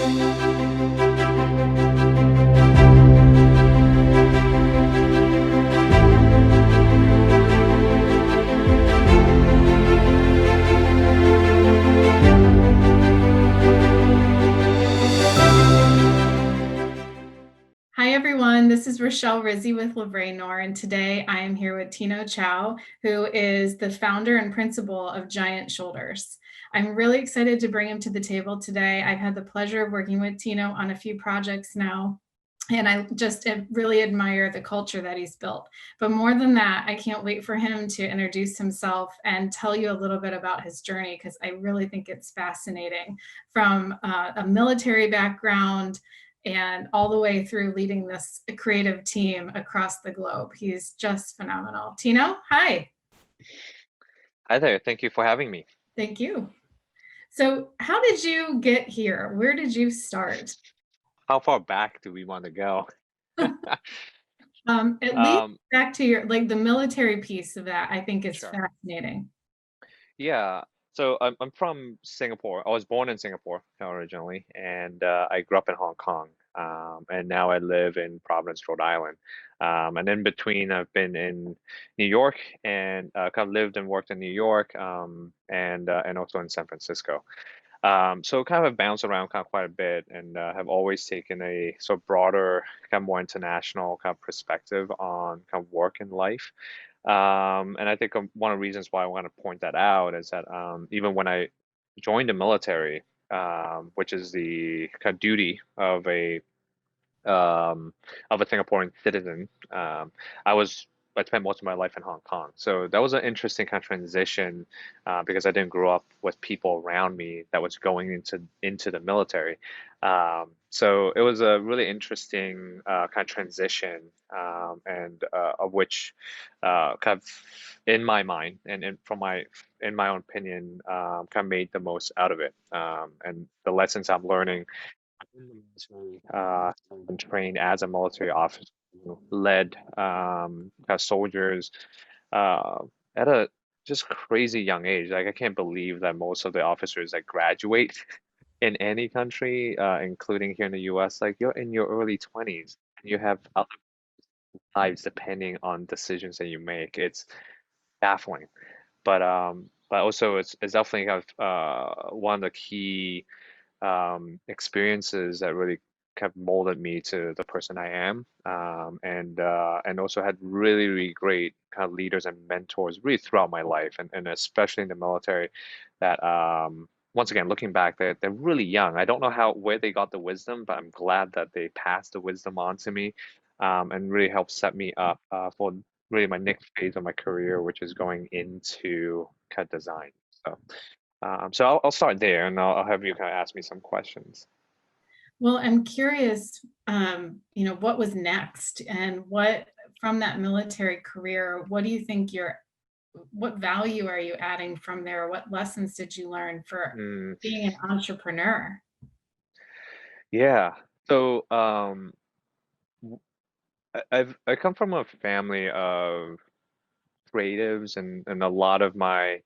Hi, everyone. This is Rochelle Rizzi with Vrai, and today I am here with Tino Chow, who is the founder and principal of Giant Shoulders. I'm really excited to bring him to the table today. I've had the pleasure of working with Tino on a few projects now, and I just really admire the culture that he's built. But more than that, I can't wait for him to introduce himself and tell you a little bit about his journey, because I really think it's fascinating, from a military background and all the way through leading this creative team across the globe. He's just phenomenal. Tino, hi. Hi there. Thank you for having me. Thank you. So, how did you get here? Where did you start? How far back do we want to go? At least Um, back to your like the military piece of that, I think is sure. fascinating. Yeah. So I'm from Singapore. I was born in Singapore originally, and I grew up in Hong Kong. And now I live in Providence, Rhode Island. And in between, I've been in New York and kind of lived and worked in New York, and also in San Francisco. So kind of bounced around kind of quite a bit, and have always taken a sort of broader, kind of more international kind of perspective on kind of work and life. And I think one of the reasons why I want to point that out is that even when I joined the military, which is the kind of duty of a Singaporean citizen. I was I spent most of my life in Hong Kong, so that was an interesting kind of transition because I didn't grow up with people around me that was going into the military. So it was a really interesting kind of transition, and of which kind of in my mind and in my own opinion, kind of made the most out of it. And the lessons I'm learning in the military, been trained as a military officer, led kind of soldiers uh, at a just crazy young age. Like I can't believe that most of the officers that graduate in any country, including here in the U.S., like you're in your early 20s and you have other lives depending on decisions that you make. It's baffling, but also it's definitely kind of one of the key experiences that really kind of molded me to the person I am, and also had really really great kind of leaders and mentors really throughout my life, and especially in the military, that once again looking back, they're really young. I don't know how where they got the wisdom, but I'm glad that they passed the wisdom on to me, and really helped set me up for really my next phase of my career, which is going into cut design. So I'll start there, and I'll have you kind of ask me some questions. Well, I'm curious, what was next, and what from that military career, what do you think what value are you adding from there? What lessons did you learn for Mm, being an entrepreneur? yeah. So w- I come from a family of creatives, and a lot of my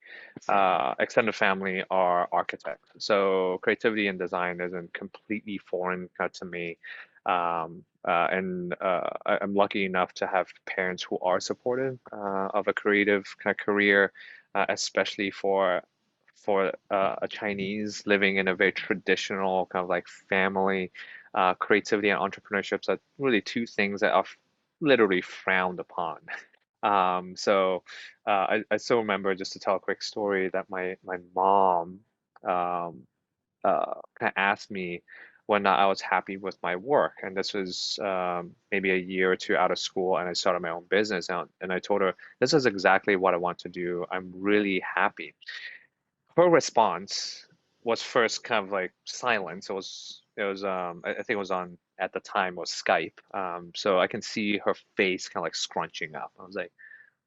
extended family are architects. So creativity and design isn't completely foreign to me. I'm lucky enough to have parents who are supportive of a creative kind of career, especially for a Chinese living in a very traditional kind of like family. Creativity and entrepreneurships are really two things that are literally frowned upon. I still remember, just to tell a quick story, that my mom um, kind of asked me whether or not I was happy with my work, and this was maybe a year or two out of school, and I started my own business, and I told her this is exactly what I want to do. I'm really happy. Her response was first kind of like silence. I think it was on at the time was Skype. So I can see her face kind of like scrunching up. I was like,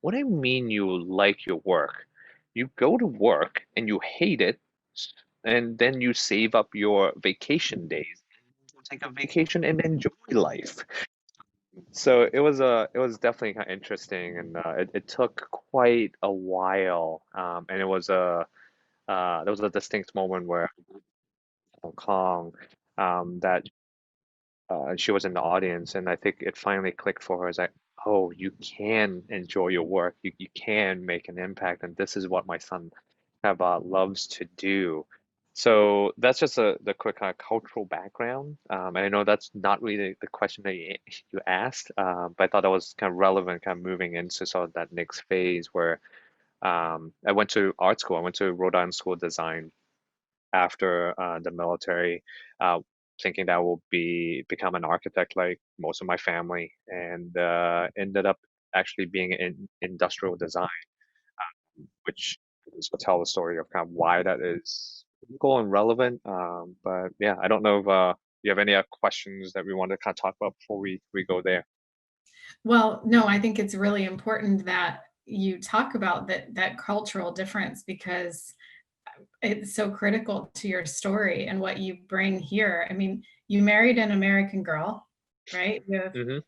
what do you mean you like your work? You go to work and you hate it, and then you save up your vacation days, take a vacation and enjoy life. So it was definitely kind of interesting, and it took quite a while, and it was a there was a distinct moment where Hong Kong. that she was in the audience, and I think it finally clicked for her. It's like, oh, you can enjoy your work, you can make an impact, and this is what my son have loves to do. So that's just the quick kind of cultural background. And I know that's not really the question that you asked, but I thought that was kind of relevant, kind of moving into sort of that next phase where I went to art school. I went to Rhode Island School of Design after the military, uh, thinking that I will become an architect like most of my family, and ended up actually being in industrial design, which is will tell the story of kind of why that is cool and relevant. But yeah, I don't know if you have any questions that we want to kind of talk about before we go there. Well, no, I think it's really important that you talk about that cultural difference because it's so critical to your story and what you bring here. I mean, you married an American girl, right? Hmm.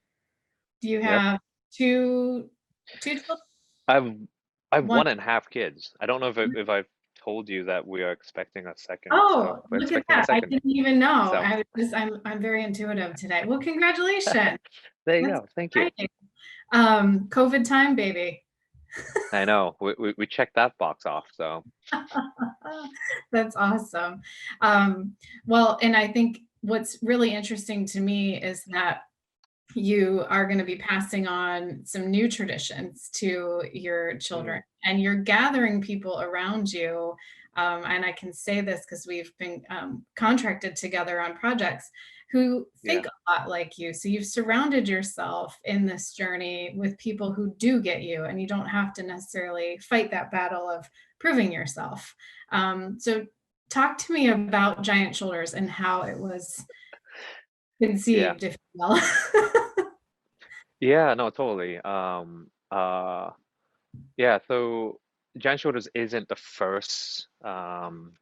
Do you Yep. have two children? I've I've One. 1.5 kids. I don't know if I've told you that we are expecting a second. Oh, So we're look at expecting a that. I second. didn't even know. So I'm very intuitive today. Well, congratulations. there you That's go. Thank you. exciting. COVID time, baby. I know. We checked that box off. So That's awesome. Um, well, and I think what's really interesting to me is that you are going to be passing on some new traditions to your mm, children and you're gathering people around you. And I can say this because we've been contracted together on projects who yeah. think a lot like you. So you've surrounded yourself in this journey with people who do get you, and you don't have to necessarily fight that battle of proving yourself. So talk to me about Giant Shoulders and how it was Yeah. conceived, if you will. Yeah, no, totally. Yeah, so Giant Shoulders isn't the first kind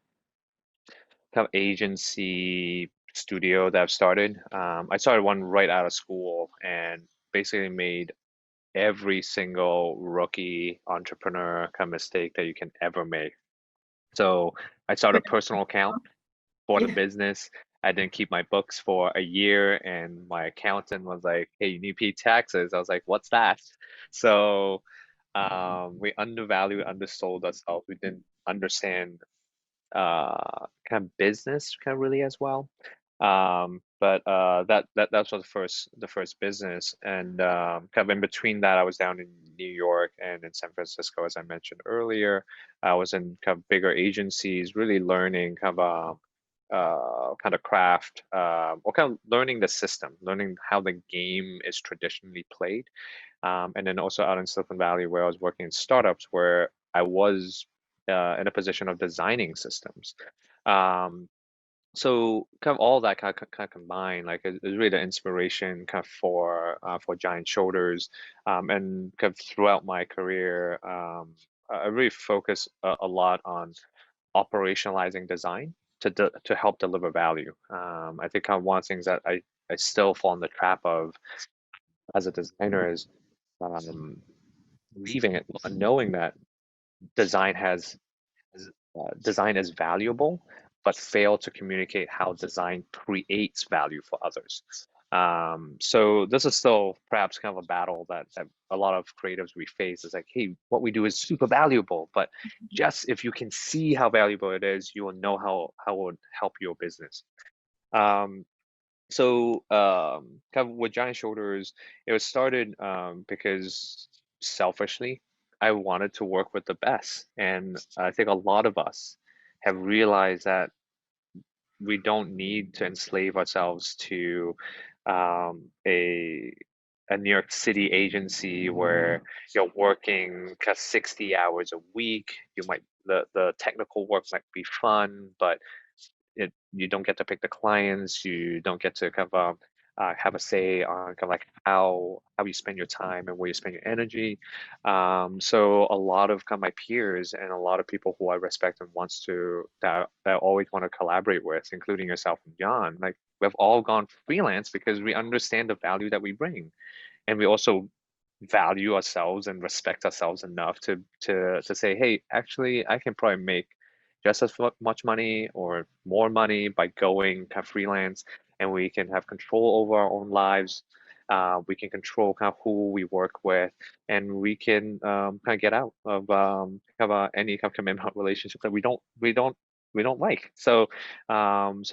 of agency studio that I've started. I started one right out of school and basically made every single rookie entrepreneur kind of mistake that you can ever make. So I started a personal account for the Yeah. business. I didn't keep my books for a year, and my accountant was like, "Hey, you need to pay taxes." I was like, "What's that?" So we undervalued, undersold ourselves. We didn't understand kind of business kind of really as well. But that was the first business, and kind of in between that, I was down in New York and in San Francisco, as I mentioned earlier. I was in kind of bigger agencies, really learning kind of craft, or kind of learning the system, learning how the game is traditionally played. And then also out in Silicon Valley, where I was working in startups, where I was in a position of designing systems. Um, so kind of all that kind of combined, like is really the inspiration kind of for Giant Shoulders, and kind of throughout my career, I really focus a lot on operationalizing design to help deliver value. I think kind of one of the things that I still fall in the trap of as a designer is um, leaving it, knowing that design has design is valuable, but fail to communicate how design creates value for others. So this is still perhaps kind of a battle that a lot of creatives we face is like, hey, what we do is super valuable, but just if you can see how valuable it is, you will know how it would help your business. Um, so kind of with Giant Shoulders, it was started because selfishly, I wanted to work with the best. And I think a lot of us have realized that we don't need to enslave ourselves to a New York City agency where you're working 60 hours a week. You might the technical work might be fun, but you don't get to pick the clients, you don't get to kind of have a say on kind of like how you spend your time and where you spend your energy. So a lot of kind of my peers and a lot of people who I respect and wants to that I always want to collaborate with, including yourself and John, like we've all gone freelance because we understand the value that we bring, and we also value ourselves and respect ourselves enough to say, hey, actually, I can probably make just as much money or more money by going kind of freelance, and we can have control over our own lives. We can control kind of who we work with, and we can kind of get out of any kind of commitment relationship that we don't like. So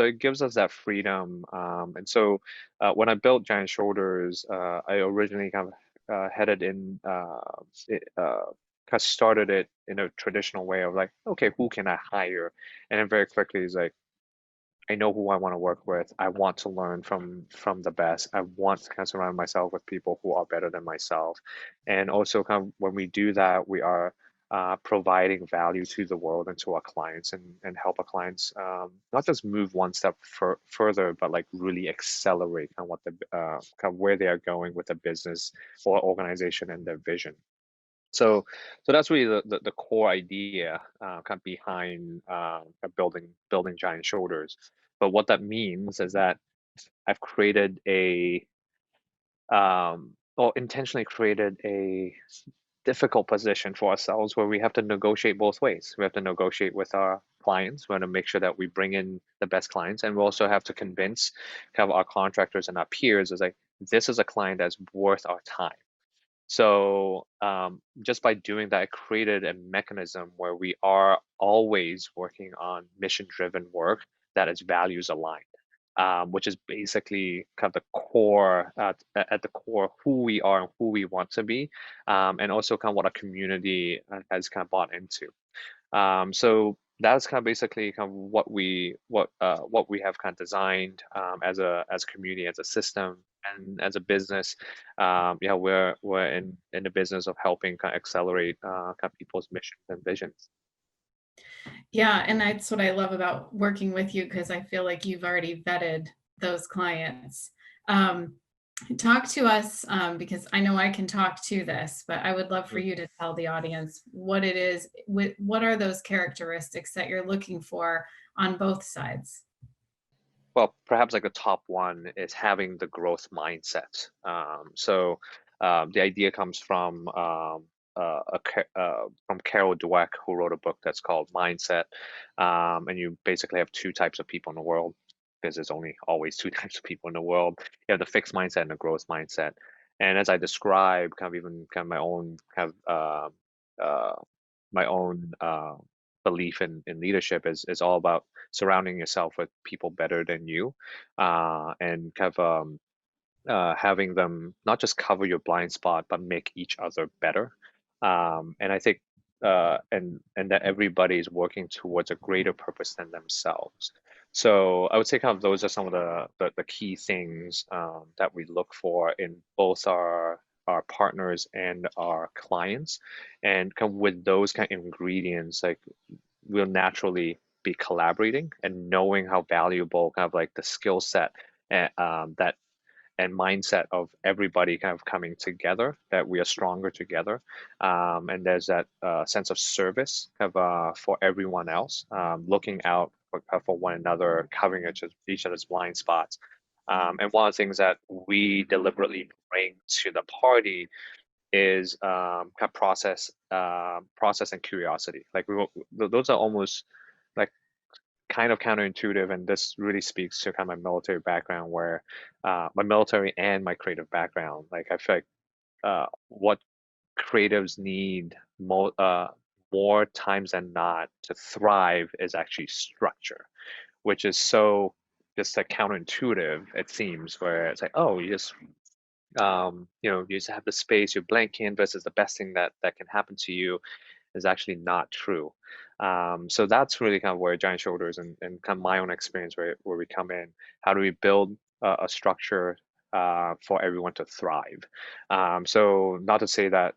it gives us that freedom. And so when I built Giant Shoulders, I originally kind of headed in, kind of started it in a traditional way of like, okay, who can I hire? And then very quickly, it's like, I know who I want to work with. I want to learn from the best. I want to kind of surround myself with people who are better than myself. And also, kind of when we do that, we are providing value to the world and to our clients, and help our clients not just move one step further, but like really accelerate kind of what the kind of where they are going with the business or organization and their vision. So that's really the core idea kind of behind building Giant Shoulders. But what that means is that I've created or intentionally created a difficult position for ourselves where we have to negotiate both ways. We have to negotiate with our clients. We want to make sure that we bring in the best clients, and we also have to convince kind of our contractors and our peers is like, this is a client that's worth our time. So just by doing that, I created a mechanism where we are always working on mission-driven work that is values aligned, which is basically kind of the core at the core who we are and who we want to be, and also kind of what our community has kind of bought into. So that's kind of basically kind of what we have kind of designed as a community, as a system, and as a business. Yeah, we're in the business of helping kind of accelerate kind of people's missions and visions. Yeah, and that's what I love about working with you because I feel like you've already vetted those clients. Um, Talk to us because I know I can talk to this, but I would love for Mm. you to tell the audience what it is. What are those characteristics that you're looking for on both sides? Well, perhaps like the top one is having the growth mindset. The idea comes from Carol Dweck, who wrote a book that's called Mindset. And you basically have two types of people in the world, because there's only always two types of people in the world. You have the fixed mindset and the growth mindset. And as I describe, kind of even kind of uh, my own belief in leadership is all about surrounding yourself with people better than you, and kind of having them not just cover your blind spot, but make each other better. And I think, and that everybody is working towards a greater purpose than themselves. So I would say kind of those are some of the key things that we look for in both our partners and our clients, and come with those kind of ingredients, like we'll naturally be collaborating and knowing how valuable kind of like the skill set that and mindset of everybody kind of coming together, that we are stronger together. And there's that sense of service kind of for everyone else, looking out for one another, covering each other's blind spots. And one of the things that we deliberately bring to the party is kind of process and curiosity. Like those are almost like kind of counterintuitive, and this really speaks to kind of my military background, where my military and my creative background. Like I feel like what creatives need more times than not to thrive is actually structure, which is so just like counterintuitive. It seems where it's like, oh, you just have the space, your blank canvas is the best thing that can happen to you, is actually not true. So that's really kind of where Giant Shoulders and kind of my own experience where we come in. How do we build a structure for everyone to thrive? So not to say that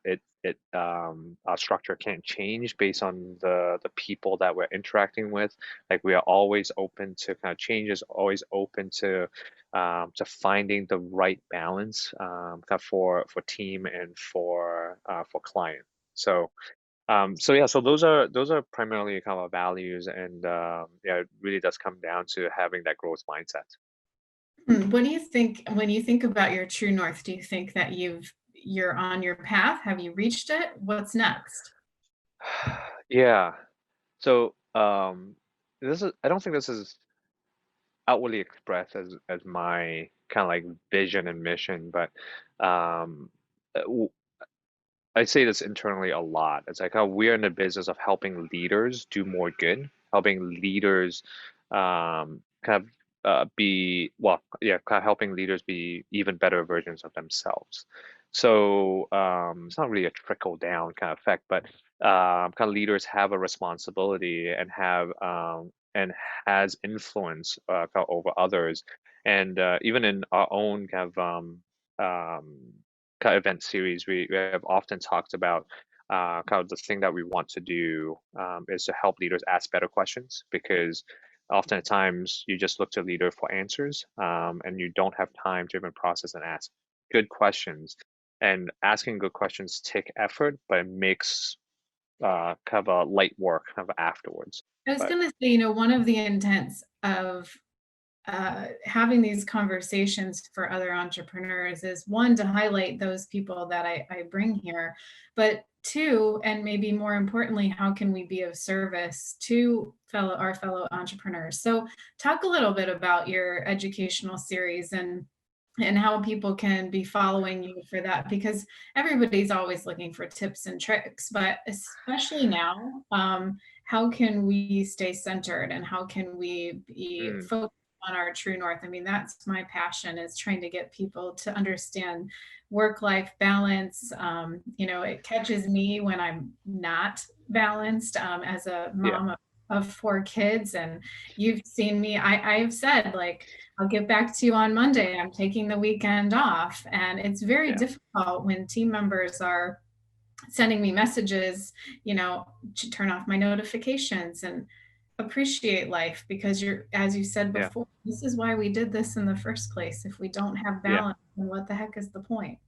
our structure can't change based on the people that we're interacting with. Like we are always open to kind of changes, always open to finding the right balance kind of for team and for client. So yeah, so those are primarily kind of our values, and yeah, it really does come down to having that growth mindset. What do you think when you think about your true north? Do you think that you're on your path? Have you reached it? What's next? Yeah. So um, this is I don't think this is outwardly expressed as my kind of like vision and mission, but um, I say this internally a lot. It's like how we're in the business of helping leaders do more good, helping leaders kind of be, well, yeah, kind of helping leaders be even better versions of themselves. So it's not really a trickle down kind of effect, but kind of leaders have a responsibility and have and has influence kind of over others, and even in our own um, kind of event series, we have often talked about kind of the thing that we want to do is to help leaders ask better questions because oftentimes you just look to leader for answers and you don't have time to even process and ask good questions. And asking good questions take effort, but it makes kind of a light work kind of afterwards. I was But going to say, one of the intents of having these conversations for other entrepreneurs is one, to highlight those people that I bring here, but two, and maybe more importantly, how can we be of service to our fellow entrepreneurs? So talk a little bit about your educational series and how people can be following you for that, because everybody's always looking for tips and tricks, but especially now, how can we stay centered and how can we be mm, focused on our true north? I mean, that's my passion, is trying to get people to understand work-life balance. It catches me when I'm not balanced, as a yeah, mom of four kids. And you've seen me, I've said, like, I'll get back to you on Monday. I'm taking the weekend off. And it's very yeah, difficult when team members are sending me messages, to turn off my notifications and appreciate life, because as you said yeah, before, this is why we did this in the first place. If we don't have yeah. balance, then what the heck is the point?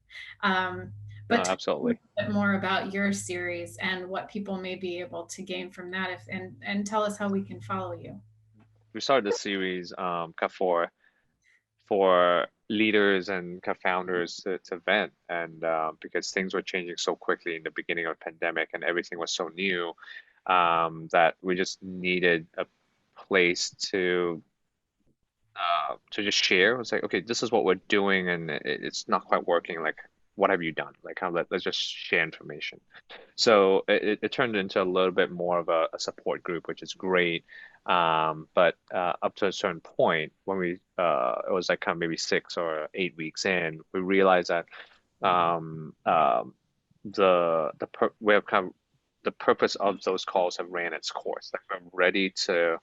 Um, No, but talk a absolutely. little bit more about your series and what people may be able to gain from that, and tell us how we can follow you. We started this series kind of for leaders and co-founders to vent and because things were changing so quickly in the beginning of the pandemic and everything was so new that we just needed a place to just share. It's like, okay, this is what we're doing and it's not quite working. Like, what have you done? Like, kind of let's just share information. So it turned into a little bit more of a support group, which is great. But up to a certain point, when it was like kind of maybe 6 or 8 weeks in, we realized that um, um, we have kind of the purpose of those calls have ran its course. Like we're ready to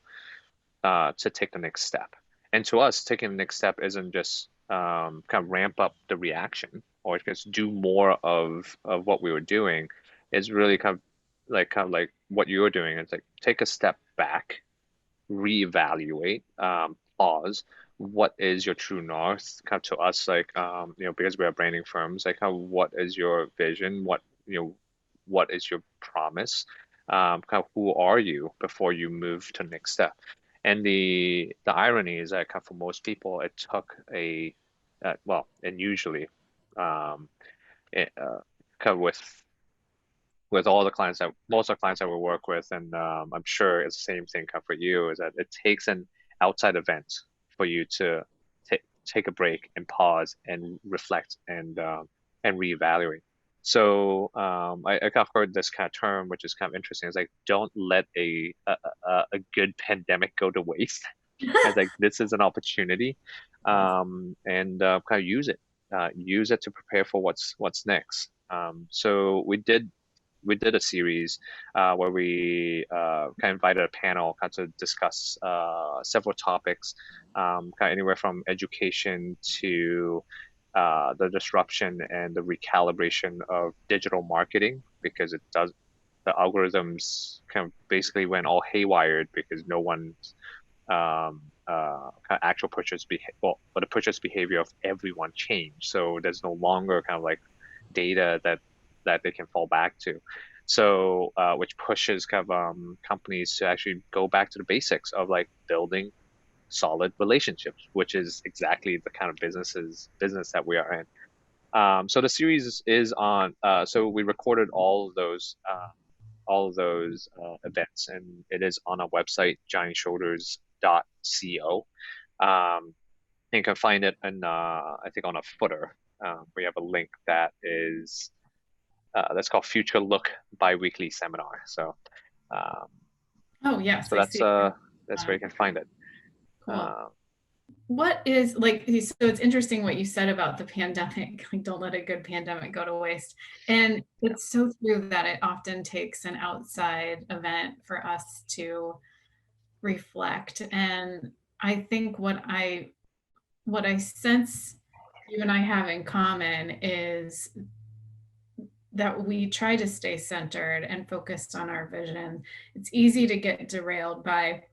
take the next step. And to us, taking the next step isn't just kind of ramp up the reaction or just do more of what we were doing. It's really kind of like what you're doing. It's like take a step back, reevaluate, pause. What is your true north? Kind of to us, like because we are branding firms, like how what is your vision? What is your promise? Kind of who are you before you move to the next step? And the irony is that kind of for most people, it took well, and usually, um, kind of with all the clients that most of the clients that we work with, and I'm sure it's the same thing for you, is that it takes an outside event for you to take a break and pause and reflect and reevaluate. So I kind of heard this kind of term, which is kind of interesting. It's like don't let a good pandemic go to waste. It's like this is an opportunity, and kind of use it to prepare for what's next. So we did a series where we kind of invited a panel kind of to discuss several topics, kind of anywhere from education to the disruption and the recalibration of digital marketing because the algorithms kind of basically went all haywired because no one kind of actual but the purchase behavior of everyone changed. So there's no longer kind of like data that they can fall back to. So which pushes kind of companies to actually go back to the basics of like building solid relationships, which is exactly the kind of business that we are in. So the series is on. So we recorded all of those. all of those events, and it is on our website, giantshoulders.co. And you can find it in, I think, on a footer. We have a link that is that's called Future Look Biweekly Seminar. Um, Oh, yes, so I see it that's on where it. you can find it. Cool. Uh, What is like, so it's interesting what you said about the pandemic, like don't let a good pandemic go to waste. And yeah, it's so true that it often takes an outside event for us to reflect. And I think what I sense you and I have in common is that we try to stay centered and focused on our vision. It's easy to get derailed by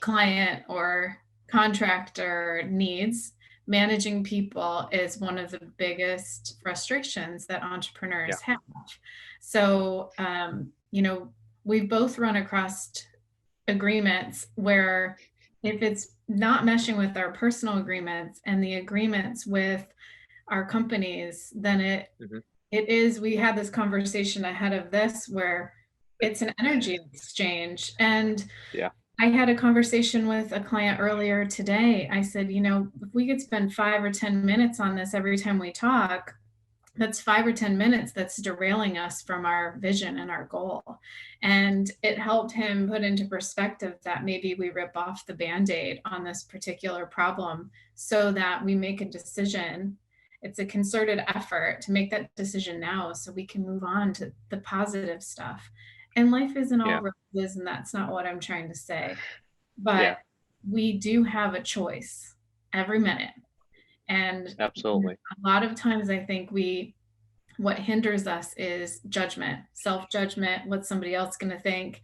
client or contractor needs. Managing people is one of the biggest frustrations that yeah, entrepreneurs have. So, we've both run across agreements where if it's not meshing with our personal agreements and the agreements with our companies, then hmm it is, we had this conversation ahead of this where it's an energy exchange. And yeah, I had a conversation with a client earlier today. I said, if we could spend 5 or 10 minutes on this every time we talk, that's 5 or 10 minutes that's derailing us from our vision and our goal. And it helped him put into perspective that maybe we rip off the band-aid on this particular problem so that we make a decision. It's a concerted effort to make that decision now so we can move on to the positive stuff. And life isn't all yeah, roses, and that's not what I'm trying to say. yeah, But we do have a choice every minute. And absolutely. a lot of times I think what hinders us is judgment, self judgment, what somebody else going to think.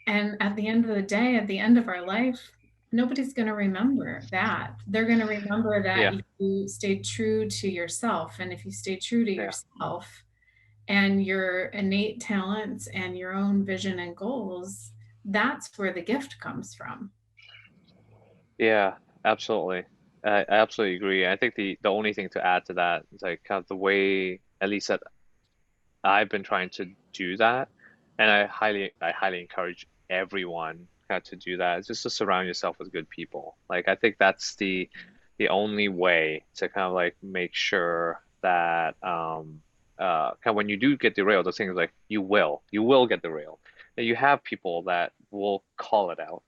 And at the end of the day, at the end of our life, nobody's going to remember that. They're going to remember that Yeah, you stayed true to yourself. And if you stay true to yeah, yourself and your innate talents and your own vision and goals, that's where the gift comes from. yeah, absolutely. I absolutely agree. I think the only thing to add to that is like kind of the way, at least that I've been trying to do that, and I highly encourage everyone to do that. It's just to surround yourself with good people. Like I think that's the only way to kind of like make sure that kind of when you do get derailed, those things like you will get derailed. And you have people that will call it out,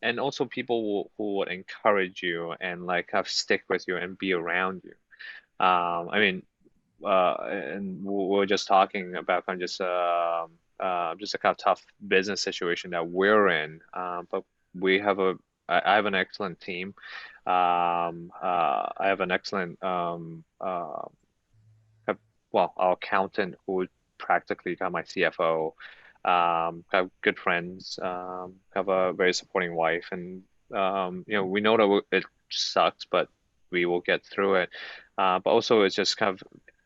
and also people who would encourage you and like kind of stick with you and be around you. I mean, and we are just talking about kind of just a kind of tough business situation that we're in. But we have I have an excellent team. I have an excellent, well, our accountant who would practically kind of my CFO. Have good friends. Have a very supporting wife, and we know that it sucks, but we will get through it. But also, it's just kind of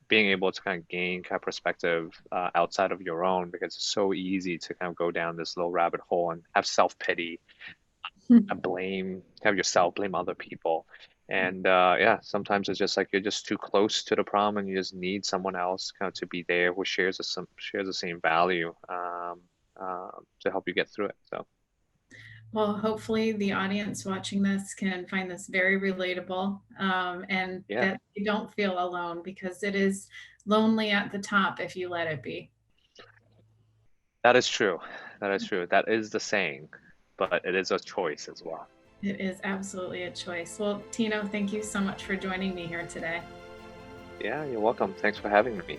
being able to kind of gain kind of perspective outside of your own, because it's so easy to kind of go down this little rabbit hole and have self-pity, blame, have yourself blame other people. And yeah, sometimes it's just like you're just too close to the problem and you just need someone else kind of to be there who shares the same value to help you get through it. So Well, hopefully the audience watching this can find this very relatable, and yeah, that you don't feel alone because it is lonely at the top if you let it be. that is true. That is true. That is the saying, but it is a choice as well. It is absolutely a choice. Well, Tino, thank you so much for joining me here today. Yeah, you're welcome. Thanks for having me.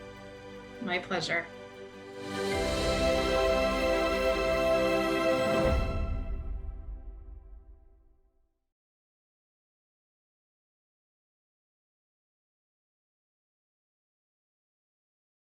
My pleasure.